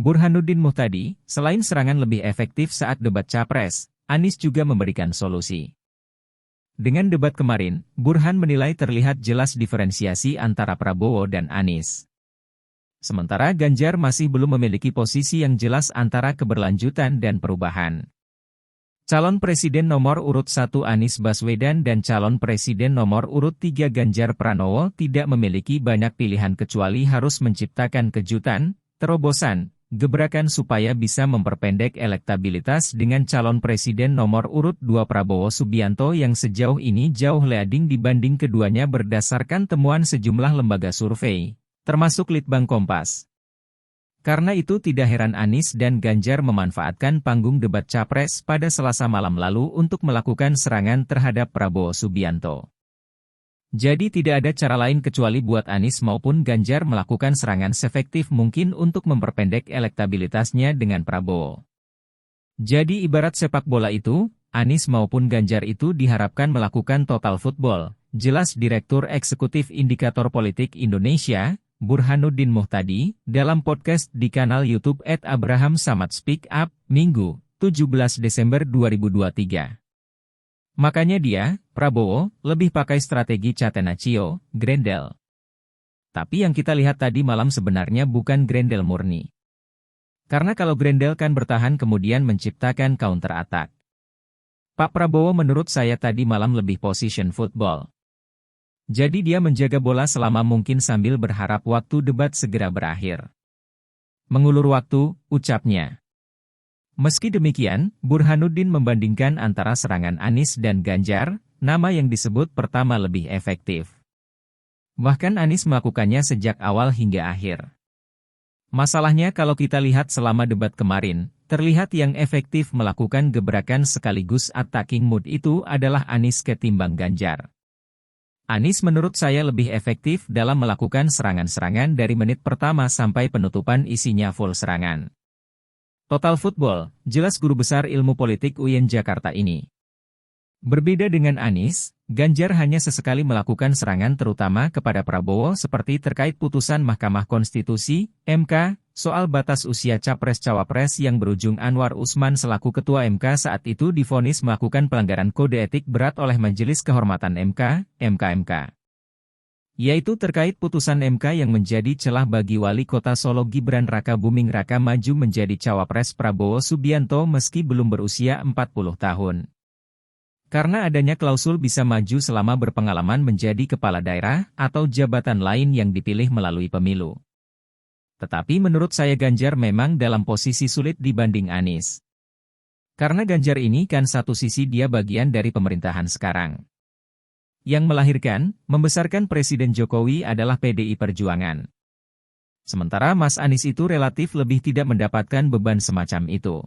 Burhanuddin Muhtadi, selain serangan lebih efektif saat debat Capres, Anies juga memberikan solusi. Dengan debat kemarin, Burhan menilai terlihat jelas diferensiasi antara Prabowo dan Anies. Sementara Ganjar masih belum memiliki posisi yang jelas antara keberlanjutan dan perubahan. Calon Presiden nomor urut 1 Anies Baswedan dan calon Presiden nomor urut 3 Ganjar Pranowo tidak memiliki banyak pilihan kecuali harus menciptakan kejutan, terobosan, gebrakan supaya bisa memperpendek elektabilitas dengan calon Presiden nomor urut 2 Prabowo Subianto yang sejauh ini jauh leading dibanding keduanya berdasarkan temuan sejumlah lembaga survei, termasuk Litbang Kompas. Karena itu tidak heran Anies dan Ganjar memanfaatkan panggung debat Capres pada Selasa malam lalu untuk melakukan serangan terhadap Prabowo Subianto. Jadi tidak ada cara lain kecuali buat Anies maupun Ganjar melakukan serangan seefektif mungkin untuk memperpendek elektabilitasnya dengan Prabowo. Jadi ibarat sepak bola itu, Anies maupun Ganjar itu diharapkan melakukan total football, jelas Direktur Eksekutif Indikator Politik Indonesia, Burhanuddin Muhtadi, dalam podcast di kanal YouTube @AbrahamSamadSpeakUp, Minggu, 17 Desember 2023. Makanya dia, Prabowo, lebih pakai strategi catenaccio, Grendel. Tapi yang kita lihat tadi malam sebenarnya bukan Grendel murni. Karena kalau Grendel kan bertahan kemudian menciptakan counter attack. Pak Prabowo menurut saya tadi malam lebih position football. Jadi dia menjaga bola selama mungkin sambil berharap waktu debat segera berakhir. Mengulur waktu, ucapnya. Meski demikian, Burhanuddin membandingkan antara serangan Anies dan Ganjar, nama yang disebut pertama lebih efektif. Bahkan Anies melakukannya sejak awal hingga akhir. Masalahnya kalau kita lihat selama debat kemarin, terlihat yang efektif melakukan gebrakan sekaligus attacking mood itu adalah Anies ketimbang Ganjar. Anies menurut saya lebih efektif dalam melakukan serangan-serangan dari menit pertama sampai penutupan isinya full serangan. Total football, jelas guru besar ilmu politik UIN Jakarta ini. Berbeda dengan Anies, Ganjar hanya sesekali melakukan serangan terutama kepada Prabowo seperti terkait putusan Mahkamah Konstitusi, MK, soal batas usia Capres-Cawapres yang berujung Anwar Usman selaku Ketua MK saat itu divonis melakukan pelanggaran kode etik berat oleh Majelis Kehormatan MK, MKMK. Yaitu terkait putusan MK yang menjadi celah bagi Wali Kota Solo Gibran Rakabuming Raka maju menjadi Cawapres Prabowo Subianto meski belum berusia 40 tahun. Karena adanya klausul bisa maju selama berpengalaman menjadi kepala daerah atau jabatan lain yang dipilih melalui pemilu. Tetapi menurut saya Ganjar memang dalam posisi sulit dibanding Anies. Karena Ganjar ini kan satu sisi dia bagian dari pemerintahan sekarang. Yang melahirkan, membesarkan Presiden Jokowi adalah PDI Perjuangan. Sementara Mas Anies itu relatif lebih tidak mendapatkan beban semacam itu.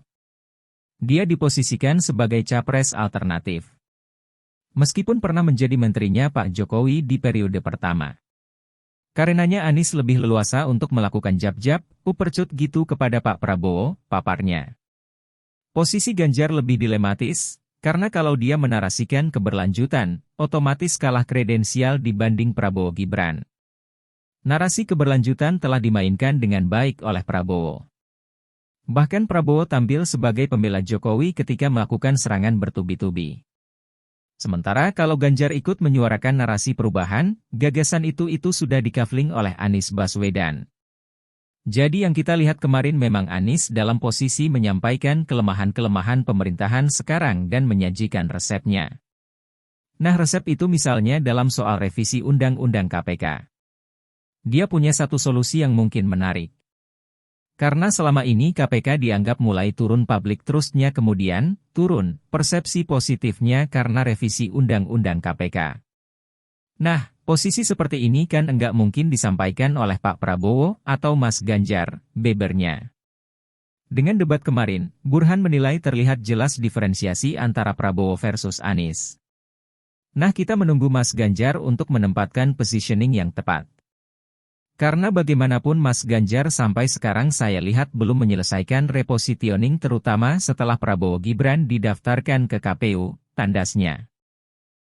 Dia diposisikan sebagai capres alternatif. Meskipun pernah menjadi menterinya Pak Jokowi di periode pertama. Karenanya Anies lebih leluasa untuk melakukan jab-jab, upercut gitu kepada Pak Prabowo, paparnya. Posisi Ganjar lebih dilematis, karena kalau dia menarasikan keberlanjutan, otomatis kalah kredensial dibanding Prabowo Gibran. Narasi keberlanjutan telah dimainkan dengan baik oleh Prabowo. Bahkan Prabowo tampil sebagai pembela Jokowi ketika melakukan serangan bertubi-tubi. Sementara kalau Ganjar ikut menyuarakan narasi perubahan, gagasan itu sudah dikafling oleh Anies Baswedan. Jadi yang kita lihat kemarin memang Anies dalam posisi menyampaikan kelemahan-kelemahan pemerintahan sekarang dan menyajikan resepnya. Nah resep itu misalnya dalam soal revisi Undang-Undang KPK. Dia punya satu solusi yang mungkin menarik. Karena selama ini KPK dianggap mulai turun public trust-nya kemudian, turun persepsi positifnya karena revisi Undang-Undang KPK. Nah, posisi seperti ini kan enggak mungkin disampaikan oleh Pak Prabowo atau Mas Ganjar, bebernya. Dengan debat kemarin, Burhan menilai terlihat jelas diferensiasi antara Prabowo versus Anies. Nah kita menunggu Mas Ganjar untuk menempatkan positioning yang tepat. Karena bagaimanapun Mas Ganjar sampai sekarang saya lihat belum menyelesaikan repositioning terutama setelah Prabowo Gibran didaftarkan ke KPU, tandasnya.